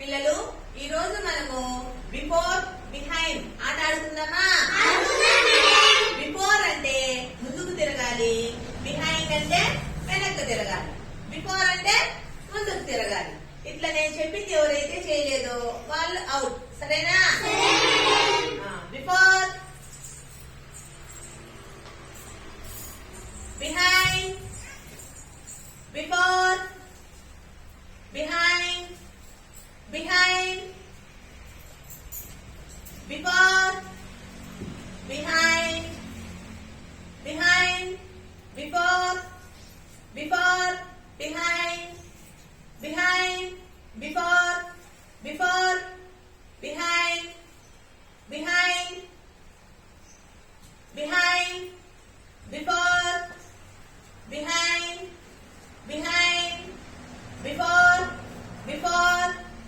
పిల్లలు ఈ రోజు మనము బిఫోర్ బిహైండ్ ఆట ఆడుకుందామా? బిఫోర్ అంటే ముందుకు తిరగాలి, బిహైండ్ అంటే వెనక్కు తిరగాలి. బిఫోర్ అంటే ముందుకు తిరగాలి. ఇట్లా నేను చెప్పింది ఎవరైతే చేయలేదో వాళ్ళు అవుట్. సరేనా? Before, behind, before, behind, behind, before, behind, behind, before, before, behind, behind, before, before, behind, behind, behind, before, behind, behind, before, before,